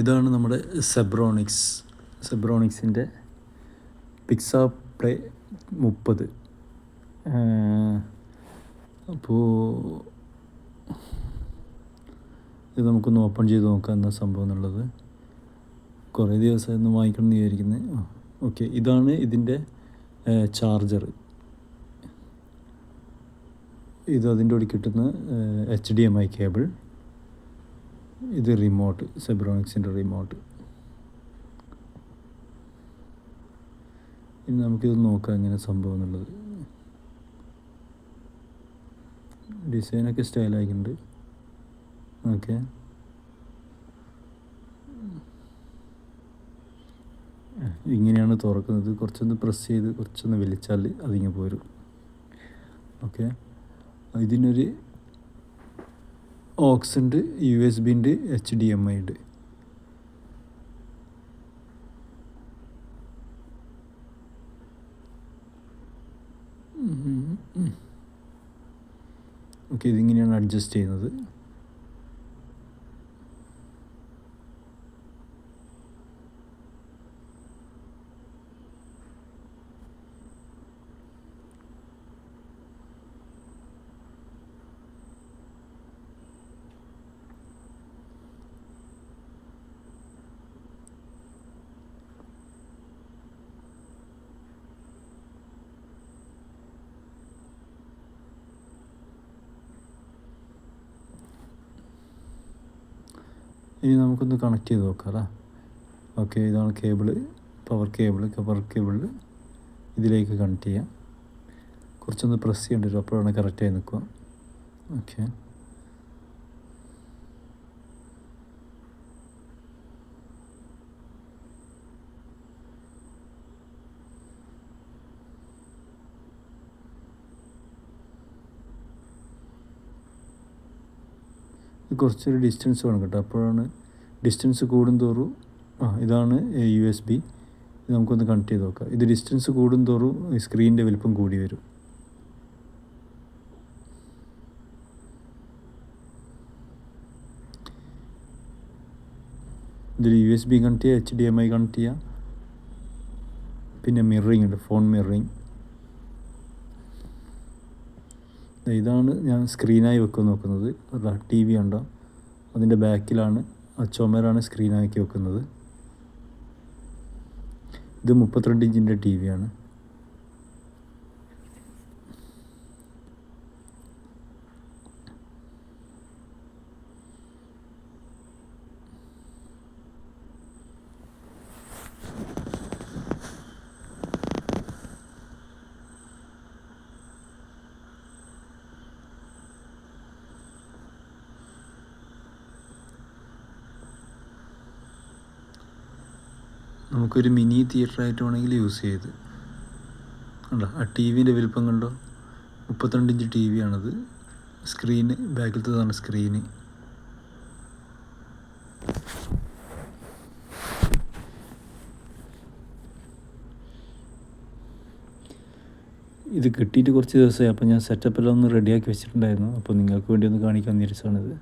ഇതാണ് നമ്മുടെ സെബ്രോണിക്സിൻ്റെ പിക്സ പ്ലേ 30. അപ്പോൾ ഇത് നമുക്കൊന്ന് ഓപ്പൺ ചെയ്ത് നോക്കാം എന്താ സംഭവം എന്നുള്ളത്. കുറേ ദിവസമായി ഒന്ന് വാങ്ങിക്കണം എന്ന് വിചാരിക്കുന്നത്. ഓക്കെ, ഇതാണ് ഇതിൻ്റെ ചാർജർ. ഇത് അതിൻ്റെ കൂടെ കിട്ടുന്ന HDMI കേബിൾ. ഇത് റിമോട്ട്, സെബ്രോണിക്സിൻ്റെ റിമോട്ട്. ഇനി നമുക്കിത് നോക്കാം എങ്ങനെ സംഭവം എന്നുള്ളത്. ഡിസൈനൊക്കെ സ്റ്റൈലായിട്ടുണ്ട്. ഓക്കെ, ഇങ്ങനെയാണ് തുറക്കുന്നത്. കുറച്ചൊന്ന് പ്രസ് ചെയ്ത് കുറച്ചൊന്ന് വലിച്ചാൽ അതിങ്ങ് പോരും. ഓക്കെ, ഇതിനൊരു ഓക്സ് ഉണ്ട്, USB ഉണ്ട്, HDMI ഉണ്ട്. ഓക്കെ, ഇതിങ്ങനെയാണ് അഡ്ജസ്റ്റ് ചെയ്യുന്നത്. ഇനി നമുക്കൊന്ന് കണക്ട് ചെയ്ത് നോക്കാം അല്ലേ. ഓക്കെ, ഇതാണ് കേബിള്, പവർ കേബിളിൽ ഇതിലേക്ക് കണക്ട് ചെയ്യാം. കുറച്ചൊന്ന് പ്രസ് ചെയ്യേണ്ടി വരും, അപ്പോഴാണ് കറക്റ്റായി നിൽക്കുക. ഓക്കെ, കുറച്ചൊരു ഡിസ്റ്റൻസ് വേണം കേട്ടോ, അപ്പോഴാണ് ഡിസ്റ്റൻസ് കൂടുന്തോറും ഇതാണ് USB. ഇത് നമുക്കൊന്ന് കണക്ട് ചെയ്ത് നോക്കാം. ഇത് ഡിസ്റ്റൻസ് കൂടുന്തോറും സ്ക്രീനിൻ്റെ വലിപ്പം കൂടി വരും. ഇതിൽ USB കണക്ട് ചെയ്യുക, HDMI കണക്ട് ചെയ്യുക, പിന്നെ മിററിങ് ഉണ്ട്, ഫോൺ മിററിങ്. ഇതാണ് ഞാൻ സ്ക്രീനായി വെക്കാൻ നോക്കുന്നത്. TV ഉണ്ടോ, അതിൻ്റെ ബാക്കിലാണ്, ചുമരാണ് സ്ക്രീനാക്കി വെക്കുന്നത്. ഇത് 32 ഇഞ്ചിൻ്റെ TV ആണ്. നമുക്കൊരു മിനി തിയേറ്ററായിട്ട് വേണമെങ്കിൽ യൂസ് ചെയ്ത് കണ്ടോ. ആ TVൻ്റെ വലിപ്പം കണ്ടോ, 32 ഇഞ്ച് TV ആണത്. സ്ക്രീന് ബാക്കിലത്തേതാണ് സ്ക്രീന്. ഇത് കിട്ടിയിട്ട് കുറച്ച് ദിവസമായി, അപ്പോൾ ഞാൻ സെറ്റപ്പെല്ലാം ഒന്ന് റെഡിയാക്കി വെച്ചിട്ടുണ്ടായിരുന്നു. അപ്പോൾ നിങ്ങൾക്ക് വേണ്ടി ഒന്ന് കാണിക്കാൻ വിചാരിച്ചതാണിത്.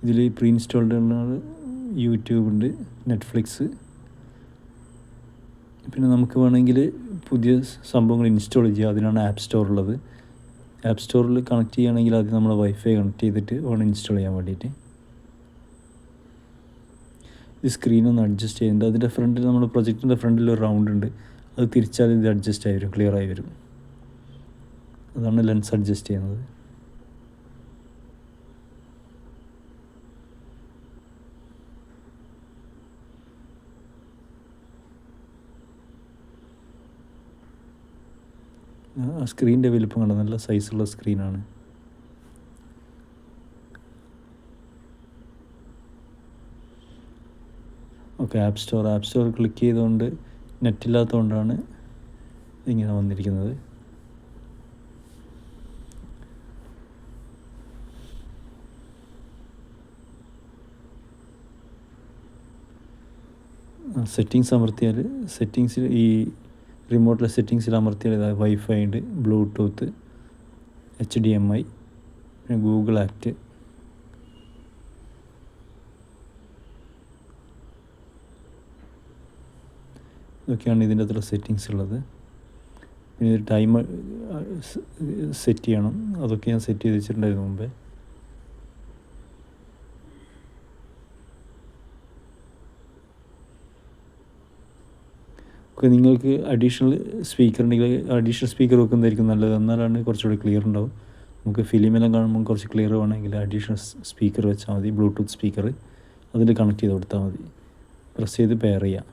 ഇതിൽ പ്രീ ഇൻസ്റ്റാൾഡ് യൂട്യൂബ് ഉണ്ട്, നെറ്റ്ഫ്ലിക്സ്, പിന്നെ നമുക്ക് വേണമെങ്കിൽ പുതിയ സംഭവങ്ങൾ ഇൻസ്റ്റാൾ ചെയ്യുക. അതിനാണ് ആപ്പ് സ്റ്റോർ ഉള്ളത്. ആപ്പ് സ്റ്റോറിൽ കണക്ട് ചെയ്യുകയാണെങ്കിൽ ആദ്യം നമ്മൾ വൈഫൈ കണക്ട് ചെയ്തിട്ട് വേണം ഇൻസ്റ്റാൾ ചെയ്യാൻ വേണ്ടിയിട്ട്. ഈ സ്ക്രീനൊന്ന് അഡ്ജസ്റ്റ് ചെയ്യുന്നുണ്ട്. അതിൻ്റെ ഫ്രണ്ടിൽ, നമ്മുടെ പ്രൊജക്റ്റിൻ്റെ ഫ്രണ്ടിൽ ഒരു റൗണ്ട് ഉണ്ട്, അത് തിരിച്ചാൽ ഇത് അഡ്ജസ്റ്റ് ആയി വരും, ക്ലിയർ ആയി വരും. അതാണ് ലെൻസ് അഡ്ജസ്റ്റ് ചെയ്യുന്നത്. ആ സ്ക്രീനിൻ്റെ വലിപ്പം കണ്ടോ, നല്ല സൈസുള്ള സ്ക്രീനാണ്. ഓക്കെ, ആപ്പ് സ്റ്റോർ ക്ലിക്ക് ചെയ്തുകൊണ്ട് നെറ്റില്ലാത്തതുകൊണ്ടാണ് ഇങ്ങനെ വന്നിരിക്കുന്നത്. സെറ്റിങ്സ് അമർത്തിയാൽ സെറ്റിങ്സിൽ ഈ റിമോട്ടിലെ സെറ്റിങ്സിൽ അമർത്തിയാൽ വൈഫൈ ഉണ്ട്, ബ്ലൂടൂത്ത്, HDMI, പിന്നെ ഗൂഗിൾ ആക്റ്റ്. ഇതൊക്കെയാണ് ഇതിൻ്റെ അത്ര സെറ്റിങ്സ് ഉള്ളത്. പിന്നെ ടൈം സെറ്റ് ചെയ്യണം, അതൊക്കെ ഞാൻ സെറ്റ് ചെയ്ത് വെച്ചിട്ടുണ്ടായിരുന്നു മുമ്പേ. ഒക്കെ നിങ്ങൾക്ക് അഡീഷണൽ സ്പീക്കർ ഉണ്ടെങ്കിൽ അഡീഷണൽ സ്പീക്കർ വെക്കുന്നതായിരിക്കും നല്ലത്, എന്നാലാണ് കുറച്ചുകൂടി ക്ലിയർ ഉണ്ടാവും. നമുക്ക് ഫിലിമെല്ലാം കാണുമ്പോൾ കുറച്ച് ക്ലിയർ വേണമെങ്കിൽ അഡീഷണൽ സ്പീക്കർ വെച്ചാൽ മതി, ബ്ലൂടൂത്ത് സ്പീക്കർ. അതിൽ കണക്ട് ചെയ്ത് കൊടുത്താൽ മതി, പ്രസ് ചെയ്ത് പെയർ ചെയ്യാം.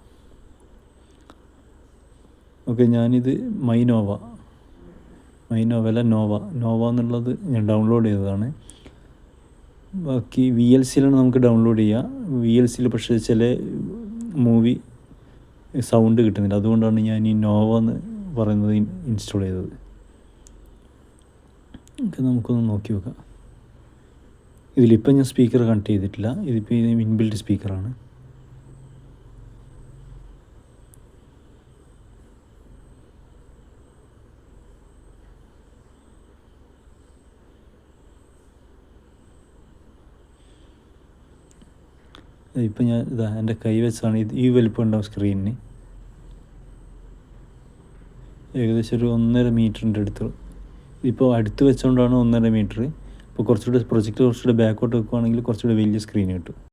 ഓക്കെ, ഞാനിത് മൈനോവ അല്ല നോവ എന്നുള്ളത് ഞാൻ ഡൗൺലോഡ് ചെയ്തതാണ്. ബാക്കി VLC നമുക്ക് ഡൗൺലോഡ് ചെയ്യാം. VLC പക്ഷേ ചില മൂവി സൗണ്ട് കിട്ടുന്നില്ല, അതുകൊണ്ടാണ് ഞാൻ ഈ നോവ എന്ന് പറയുന്നത് ഇൻസ്റ്റാൾ ചെയ്തത്. ഓക്കെ, നമുക്കൊന്ന് നോക്കി നോക്കാം. ഇതിലിപ്പം ഞാൻ സ്പീക്കർ കണക്ട് ചെയ്തിട്ടില്ല, ഇതിപ്പോൾ ഇൻബിൽറ്റ് സ്പീക്കറാണ്. ഇപ്പം ഞാൻ എൻ്റെ കൈ വെച്ചാണ് ഈ വലിപ്പം ഉണ്ടാവും സ്ക്രീനിന്. ഏകദേശം ഒരു 1.5 മീറ്ററിൻ്റെ അടുത്ത്. ഇപ്പോൾ അടുത്ത് വെച്ചുകൊണ്ടാണ് 1.5 മീറ്റർ. ഇപ്പോൾ കുറച്ചുകൂടെ പ്രൊജക്റ്റ് കുറച്ചുകൂടെ ബാക്കോട്ട് വെക്കുകയാണെങ്കിൽ കുറച്ചുകൂടെ വലിയ സ്ക്രീൻ കിട്ടും.